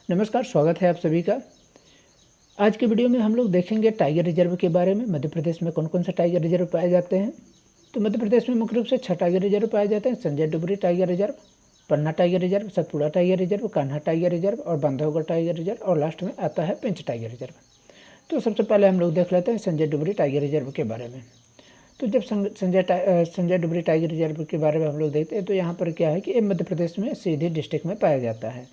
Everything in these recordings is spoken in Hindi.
नमस्कार, स्वागत है आप सभी का। आज के वीडियो में हम लोग देखेंगे टाइगर रिजर्व के बारे में। मध्य प्रदेश में कौन कौन से टाइगर रिजर्व पाए जाते हैं। तो मध्य प्रदेश में मुख्य रूप से 6 टाइगर रिजर्व पाए जाते हैं। Sanjay Dubri tiger reserve, Panna tiger reserve, Satpura tiger reserve, Kanha tiger reserve और बांधवगढ़ टाइगर रिजर्व और लास्ट में आता है पेंच टाइगर रिजर्व। तो सबसे पहले हम लोग देख लेते हैं संजय डुबरी टाइगर रिजर्व के बारे में। तो जब संजय डुबरी टाइगर रिजर्व के बारे में हम लोग देखते हैं तो यहाँ पर क्या है कि ये मध्य प्रदेश में सीधी डिस्ट्रिक्ट में पाया जाता है।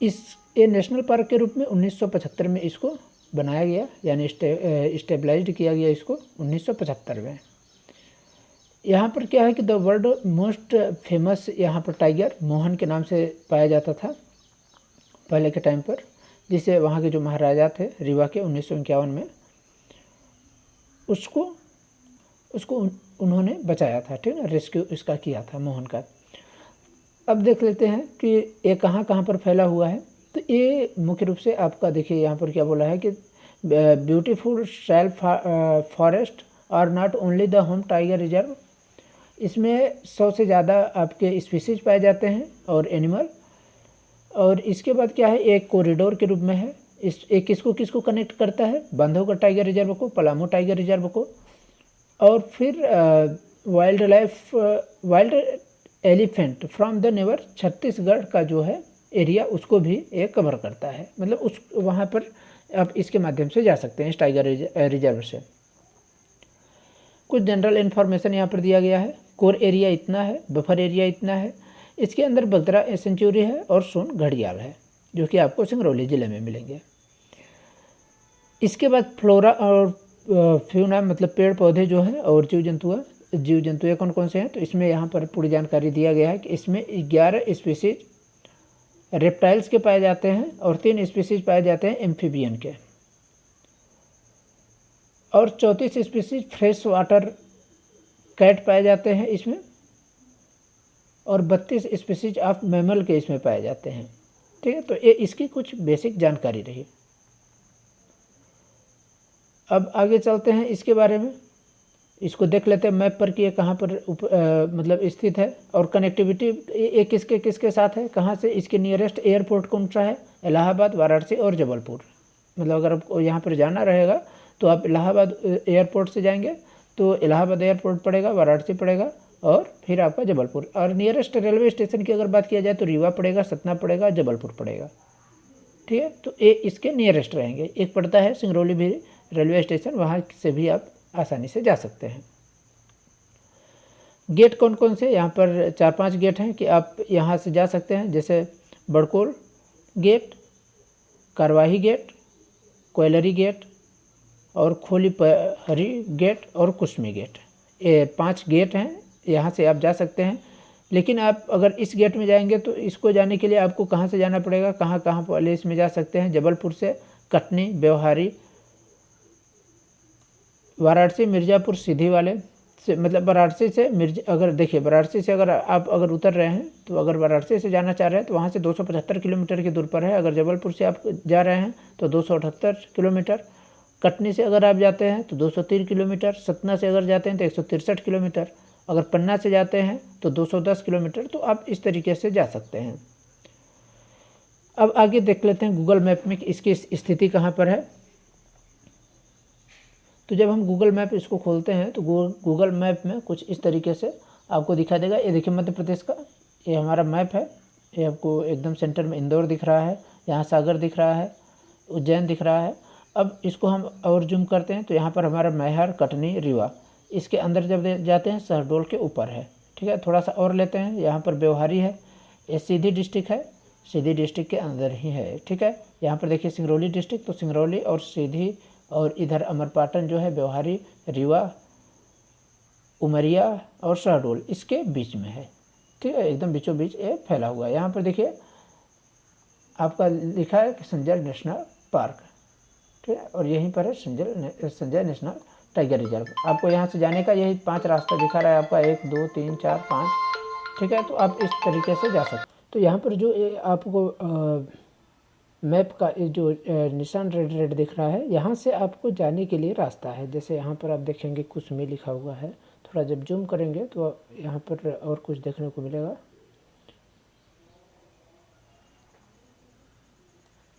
ये नेशनल पार्क के रूप में 1975 में इसको बनाया गया, यानी स्टेबलाइज्ड किया गया इसको 1975 में। यहाँ पर क्या है कि द वर्ल्ड मोस्ट फेमस यहाँ पर टाइगर मोहन के नाम से पाया जाता था पहले के टाइम पर, जिसे वहाँ के जो महाराजा थे रीवा के 1951 में उसको उन्होंने बचाया था, ठीक है, रेस्क्यू इसका किया था मोहन का। अब देख लेते हैं कि ये कहाँ कहाँ पर फैला हुआ है। तो ये मुख्य रूप से आपका देखिए यहाँ पर क्या बोला है कि beautiful sal forest are not only the home tiger reserve. इसमें 100 से ज़्यादा आपके स्पीसीज पाए जाते हैं और एनिमल। और इसके बाद क्या है, एक कॉरिडोर के रूप में है। एक किसको कनेक्ट करता है, बांधवगढ़ टाइगर रिजर्व को, पलामू टाइगर रिजर्व को, और फिर wild elephant from the never Chhattisgarh का जो है एरिया उसको भी ये कवर करता है। मतलब उस वहाँ पर आप इसके माध्यम से जा सकते हैं इस टाइगर रिजर्व से। कुछ जनरल इन्फॉर्मेशन यहाँ पर दिया गया है। कोर एरिया इतना है, बफर एरिया इतना है, इसके अंदर बगदरा सेंचुरी है और सोन घड़ियाल है जो कि आपको सिंगरौली ज़िले में मिलेंगे। इसके बाद फ्लोरा और फ्यूना मतलब पेड़ पौधे जो हैं और जीव जंतु कौन कौन से हैं, तो इसमें यहाँ पर पूरी जानकारी दिया गया है कि इसमें 11 स्पीसीज रेप्टाइल्स के पाए जाते हैं और 3 स्पीसीज पाए जाते हैं एम्फीबियन के, और 34 स्पीसीज फ्रेश वाटर कैट पाए जाते हैं इसमें, और 32 स्पीसीज ऑफ मैमल के इसमें पाए जाते हैं। ठीक है, तो ये इसकी कुछ बेसिक जानकारी रही। अब आगे चलते हैं इसके बारे में, इसको देख लेते हैं मैप पर कि ये कहाँ पर मतलब स्थित है और कनेक्टिविटी ये किसके साथ है, कहाँ से। इसके नियरेस्ट एयरपोर्ट कौन सा है, इलाहाबाद, वाराणसी और जबलपुर। मतलब अगर आपको यहाँ पर जाना रहेगा तो आप इलाहाबाद एयरपोर्ट से जाएंगे तो इलाहाबाद एयरपोर्ट पड़ेगा, वाराणसी पड़ेगा और फिर आपका जबलपुर। और नियरेस्ट रेलवे स्टेशन की अगर बात किया जाए तो रीवा पड़ेगा, सतना पड़ेगा, जबलपुर पड़ेगा। ठीक है, तो ये इसके नियरेस्ट रहेंगे। एक पड़ता है सिंगरौली भी रेलवे स्टेशन, वहाँ से भी आप आसानी से जा सकते हैं। गेट कौन कौन से, यहाँ पर 4-5 गेट हैं कि आप यहाँ से जा सकते हैं, जैसे बड़कोल गेट, कारवाही गेट, कोयलरी गेट और खोलीपहरी गेट और कुसमी गेट। ये 5 गेट हैं, यहाँ से आप जा सकते हैं। लेकिन आप अगर इस गेट में जाएंगे तो इसको जाने के लिए आपको कहाँ से जाना पड़ेगा, कहाँ पहले इसमें जा सकते हैं, जबलपुर से कटनी, व्यवहारी, वाराणसी, मिर्ज़ापुर, सीधी वाले से, मतलब वाराणसी से अगर देखिए वाराणसी से अगर उतर रहे हैं तो अगर वाराणसी से जाना चाह रहे हैं तो वहाँ से 275 किलोमीटर की दूर पर है। अगर जबलपुर से आप जा रहे हैं तो 278 किलोमीटर, कटनी से अगर आप जाते हैं तो 203 किलोमीटर, सतना से अगर जाते हैं तो 163 किलोमीटर, अगर पन्ना से जाते हैं तो 210 किलोमीटर। तो आप इस तरीके से जा सकते हैं। अब आगे देख लेते हैं गूगल मैप में कि इसकी स्थिति कहाँ पर है। तो जब हम गूगल मैप इसको खोलते हैं तो गूगल मैप में कुछ इस तरीके से आपको दिखा देगा। ये देखिए मध्य प्रदेश का ये हमारा मैप है। ये आपको एकदम सेंटर में इंदौर दिख रहा है, यहाँ सागर दिख रहा है, उज्जैन दिख रहा है। अब इसको हम और जूम करते हैं तो यहाँ पर हमारा मैहर, कटनी, रीवा, इसके अंदर जब जाते हैं शहडोल के ऊपर है। ठीक है, थोड़ा सा और लेते हैं, यहाँ पर व्यवहारी है, ये सीधी डिस्ट्रिक्ट है, सीधी डिस्ट्रिक्ट के अंदर ही है। ठीक है, यहाँ पर देखिए सिंगरौली डिस्ट्रिक्ट, तो सिंगरौली और सीधी, और इधर अमरपाटन जो है व्यवहारी, रीवा, उमरिया और शहडोल इसके बीच में है। ठीक है, एकदम बीचों बीच ये फैला हुआ है। यहाँ पर देखिए आपका लिखा है कि संजय नेशनल पार्क। ठीक है, और यहीं पर है संजय नेशनल टाइगर रिजर्व। आपको यहाँ से जाने का यही 5 रास्ता दिखा रहा है आपका, 1 2 3 4 5। ठीक है, तो आप इस तरीके से जा सकते। तो यहाँ पर जो आपको मैप का ये जो निशान रेड दिख रहा है, यहाँ से आपको जाने के लिए रास्ता है। जैसे यहाँ पर आप देखेंगे कुसमी लिखा हुआ है, थोड़ा जब जूम करेंगे तो यहाँ पर और कुछ देखने को मिलेगा।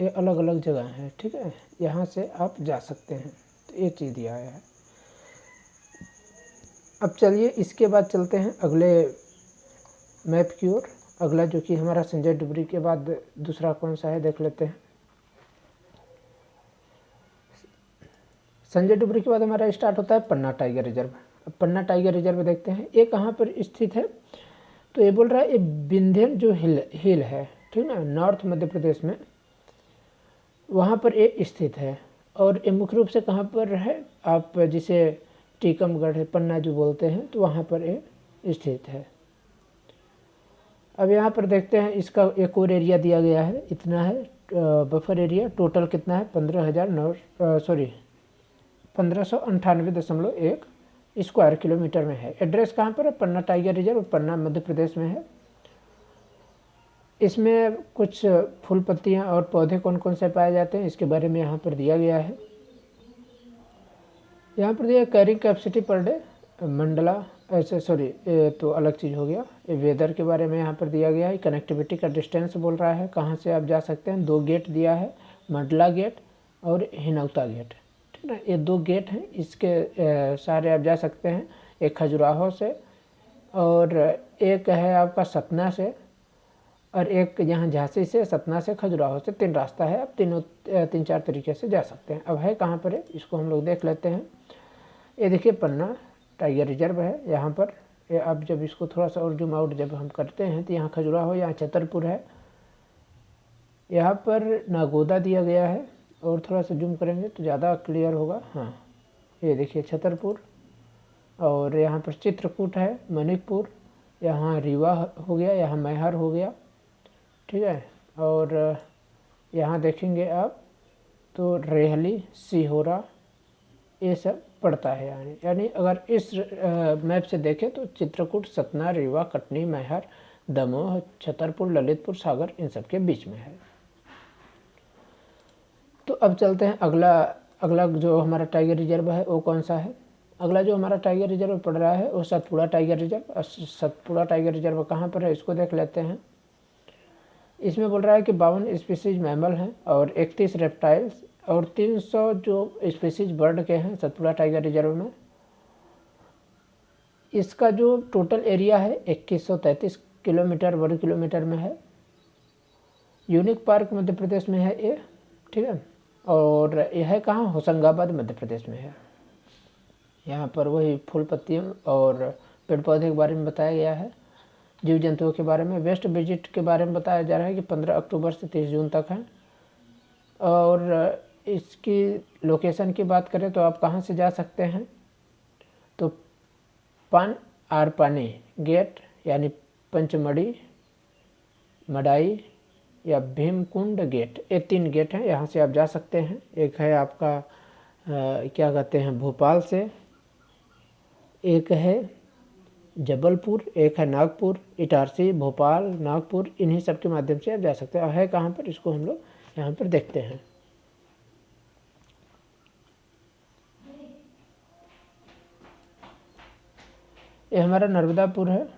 ये अलग अलग जगह हैं, ठीक है, यहाँ से आप जा सकते हैं। तो ये चीज़ दिया है। अब चलिए इसके बाद चलते हैं अगले मैप की ओर। अगला जो कि हमारा संजय डुबरी के बाद दूसरा कौन सा है देख लेते हैं। संजय डुबरी के बाद हमारा स्टार्ट होता है पन्ना टाइगर रिजर्व। अब पन्ना टाइगर रिजर्व देखते हैं ये कहाँ पर स्थित है। तो ये बोल रहा है ये विंध्यन जो हिल है, ठीक ना, नॉर्थ मध्य प्रदेश में, वहाँ पर ये स्थित है। और ये मुख्य रूप से कहाँ पर है, आप जिसे टीकमगढ़ है पन्ना जो बोलते हैं, तो वहाँ पर ये स्थित है। अब यहाँ पर देखते हैं इसका एक और एरिया दिया गया है, इतना है बफर एरिया। टोटल कितना है 1598.1 स्क्वायर किलोमीटर में है। एड्रेस कहाँ पर है, पन्ना टाइगर रिजर्व, पन्ना मध्य प्रदेश में है। इसमें कुछ फूल पत्तियाँ और पौधे कौन कौन से पाए जाते हैं इसके बारे में यहाँ पर दिया गया है। यहाँ पर दिया carrying capacity per day Mandla, ऐसे सॉरी ये तो अलग चीज़ हो गया। ये वेदर के बारे में यहाँ पर दिया गया है। कनेक्टिविटी का डिस्टेंस बोल रहा है, कहाँ से आप जा सकते हैं। 2 गेट दिया है, मंडला गेट और हिनौता गेट, ठीक ना, ये 2 गेट हैं। इसके सारे आप जा सकते हैं। एक खजुराहो से और एक है आपका सतना से और एक यहाँ झांसी से, सतना से, खजुराहो से। 3 रास्ता है, आप 3-4 तरीके से जा सकते हैं। अब है कहाँ पर है इसको हम लोग देख लेते हैं। ये देखिए पन्ना टाइगर रिजर्व है। यहाँ पर अब जब इसको थोड़ा सा और जूम आउट जब हम करते हैं तो यहाँ खजुराहो, यहाँ छतरपुर है, यहाँ पर नागोदा दिया गया है। और थोड़ा सा जूम करेंगे तो ज़्यादा क्लियर होगा। हाँ ये देखिए छतरपुर, और यहाँ पर चित्रकूट है, मणिकपुर, यहाँ रीवा हो गया, यहाँ मैहर हो गया, ठीक है। और यहाँ देखेंगे आप तो रेहली, सीहोरा, ये सब पड़ता है। यानी अगर इस मैप से देखें तो चित्रकूट, सतना, रीवा, कटनी, मैहर, दमोह, छतरपुर, ललितपुर, सागर इन सब के बीच में है। तो अब चलते हैं अगला जो हमारा टाइगर रिजर्व है वो कौन सा है। अगला जो हमारा टाइगर रिजर्व पड़ रहा है वो Satpura tiger reserve. Satpura tiger reserve कहाँ पर है इसको देख लेते हैं। इसमें बोल रहा है कि 52 स्पीसीज मैमल हैं और 31 रेप्टाइल्स और 300 जो स्पीसीज बर्ड के हैं सतपुड़ा टाइगर रिजर्व में। इसका जो टोटल एरिया है 2133 किलोमीटर वर्ग किलोमीटर में है। यूनिक पार्क मध्य प्रदेश में है ये, ठीक है। और यह कहाँ, होशंगाबाद मध्य प्रदेश में है। यहाँ पर वही फूल पत्तियों और पेड़ पौधे के बारे में बताया गया है। जीव जंतुओं के बारे में, वेस्ट विजिट के बारे में बताया जा रहा है कि 15 अक्टूबर से 30 जून तक है। और इसकी लोकेशन की बात करें तो आप कहाँ से जा सकते हैं, तो पानी गेट यानी पंचमढ़ी, मडाई या भीमकुंड गेट, ये 3 गेट हैं, यहाँ से आप जा सकते हैं। एक है आपका क्या कहते हैं भोपाल से, एक है जबलपुर, एक है नागपुर, इटारसी, भोपाल, नागपुर, इन्हीं सब के माध्यम से आप जा सकते हैं। और है कहाँ पर इसको हम लोग यहाँ पर देखते हैं। ये हमारा नर्मदापुर है।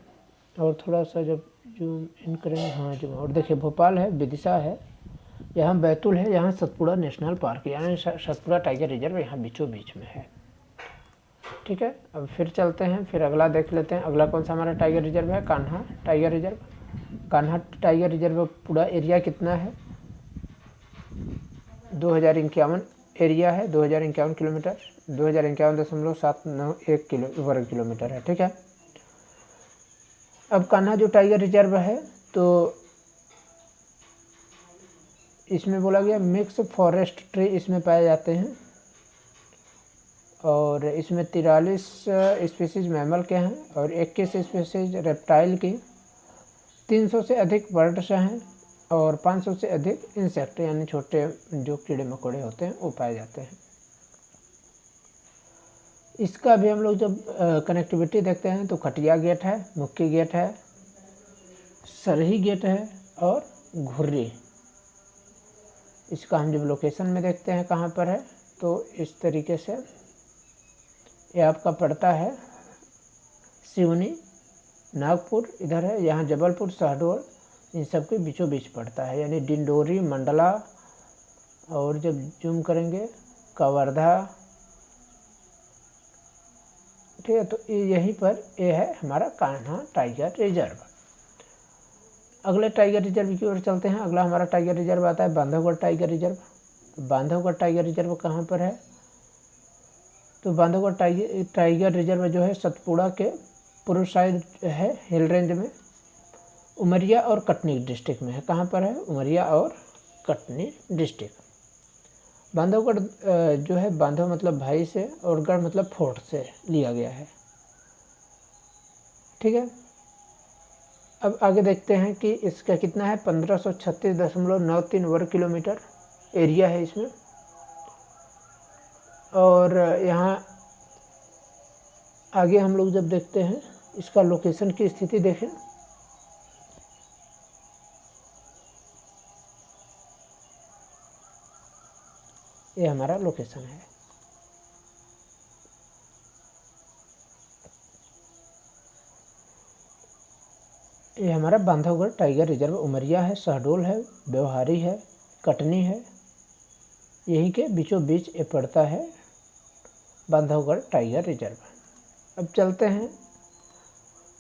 और थोड़ा सा जब जूम इन करेंगे, हाँ जूम, और देखिए भोपाल है, विदिशा है, यहाँ बैतूल है, यहाँ सतपुड़ा नेशनल पार्क यानी सतपुड़ा टाइगर रिजर्व यहाँ बीचों बीच में है, ठीक है। अब फिर चलते हैं, फिर अगला देख लेते हैं। अगला कौन सा हमारा टाइगर रिजर्व है, Kanha tiger reserve. Kanha tiger reserve पूरा एरिया कितना है, 2051 एरिया है, 2051 किलोमीटर, 2051.791 वर्ग किलोमीटर है, ठीक है। अब कान्हा जो टाइगर रिजर्व है तो इसमें बोला गया मिक्स फॉरेस्ट ट्री इसमें पाए जाते हैं और इसमें 43 स्पीसीज मैमल के हैं और 21 स्पीसीज रेप्टाइल की, 300 से अधिक बर्ड्स हैं और 500 से अधिक इंसेक्ट यानी छोटे जो कीड़े मकोड़े होते हैं वो पाए जाते हैं। इसका भी हम लोग जब कनेक्टिविटी देखते हैं तो खटिया गेट है, मुक्की गेट है, सरही गेट है और घुर्री। इसका हम जब लोकेशन में देखते हैं कहाँ पर है तो इस तरीके से ये आपका पड़ता है सिवनी, नागपुर इधर है, यहाँ जबलपुर, शहडोल, इन सब के बीचों बीच पड़ता है। यानी डिंडोरी, मंडला और जब जूम करेंगे कवर्धा, ठीक है। तो यहीं पर ये है हमारा कान्हा टाइगर रिजर्व। अगले टाइगर रिजर्व की ओर चलते हैं। अगला हमारा टाइगर रिजर्व आता है बांधवगढ़ टाइगर रिजर्व। तो बांधवगढ़ टाइगर रिजर्व कहाँ पर है? तो बांधवगढ़ टाइगर रिजर्व जो है सतपुड़ा के पूर्व साइड है, हिल रेंज में, उमरिया और कटनी डिस्ट्रिक्ट में है। कहाँ पर है? उमरिया और कटनी डिस्ट्रिक्ट। बांधवगढ़ जो है, बांधव मतलब भाई से और गढ़ मतलब फोर्ट से लिया गया है, ठीक है। अब आगे देखते हैं कि इसका कितना है, 1536.93 वर्ग किलोमीटर एरिया है इसमें। और यहाँ आगे हम लोग जब देखते हैं इसका लोकेशन की स्थिति देखें, ये हमारा लोकेशन है। ये हमारा बांधवगढ़ टाइगर रिजर्व उमरिया है, शहडोल है, व्यवहारी है, कटनी है, यहीं के बीचों बीच ये पड़ता है बांधवगढ़ टाइगर रिजर्व। अब चलते हैं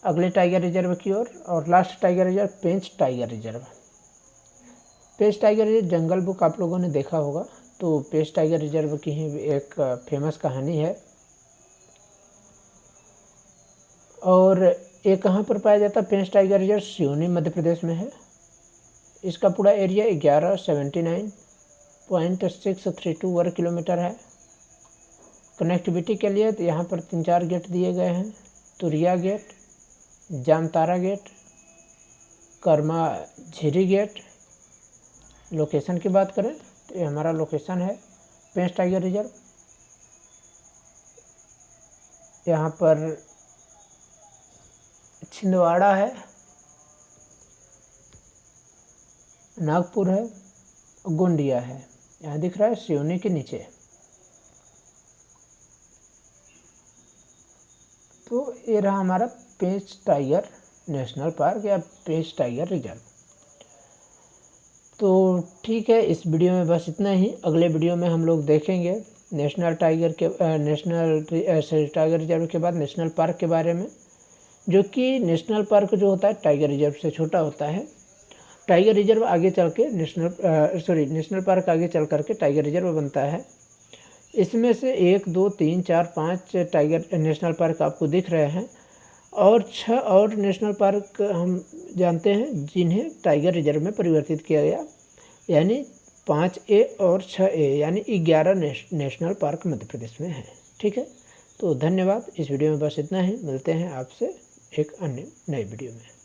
अगले टाइगर रिजर्व की ओर, और लास्ट टाइगर रिजर्व पेंच टाइगर रिजर्व। पेंच टाइगर रिजर्व जंगल बुक आप लोगों ने देखा होगा। तो पेंच टाइगर रिजर्व की ही एक फेमस कहानी है। और ये कहाँ पर पाया जाता है? पेंच टाइगर रिजर्व सिवनी मध्य प्रदेश में है। इसका पूरा एरिया 1179.632 वर्ग किलोमीटर है। कनेक्टिविटी के लिए तो यहाँ पर 3-4 गेट दिए गए हैं, Turia gate, Jamtara gate, Karma Jhiri gate. Location की बात करें तो ये हमारा लोकेशन है पेंच टाइगर रिजर्व। यहाँ पर छिंदवाड़ा है, नागपुर है, गोंडिया है। यहाँ दिख रहा है सिवनी के नीचे। तो ये रहा हमारा पेंच टाइगर नेशनल पार्क या पेंच टाइगर रिजर्व। तो ठीक है, इस वीडियो में बस इतना ही। अगले वीडियो में हम लोग देखेंगे नेशनल टाइगर रिजर्व के बाद नेशनल पार्क के बारे में, जो कि नेशनल पार्क जो होता है टाइगर रिजर्व से छोटा होता है। टाइगर रिजर्व आगे चल के नेशनल पार्क आगे चल करके टाइगर रिजर्व बनता है। इसमें से 1, 2, 3, 4, 5 टाइगर नेशनल पार्क आपको दिख रहे हैं, और 6 और नेशनल पार्क हम जानते हैं जिन्हें टाइगर रिजर्व में परिवर्तित किया गया, यानी 5A और 6A, यानी 11 नेशनल पार्क मध्य प्रदेश में है, ठीक है। तो धन्यवाद। इस वीडियो में बस इतना ही। मिलते हैं आपसे एक अन्य नए वीडियो में।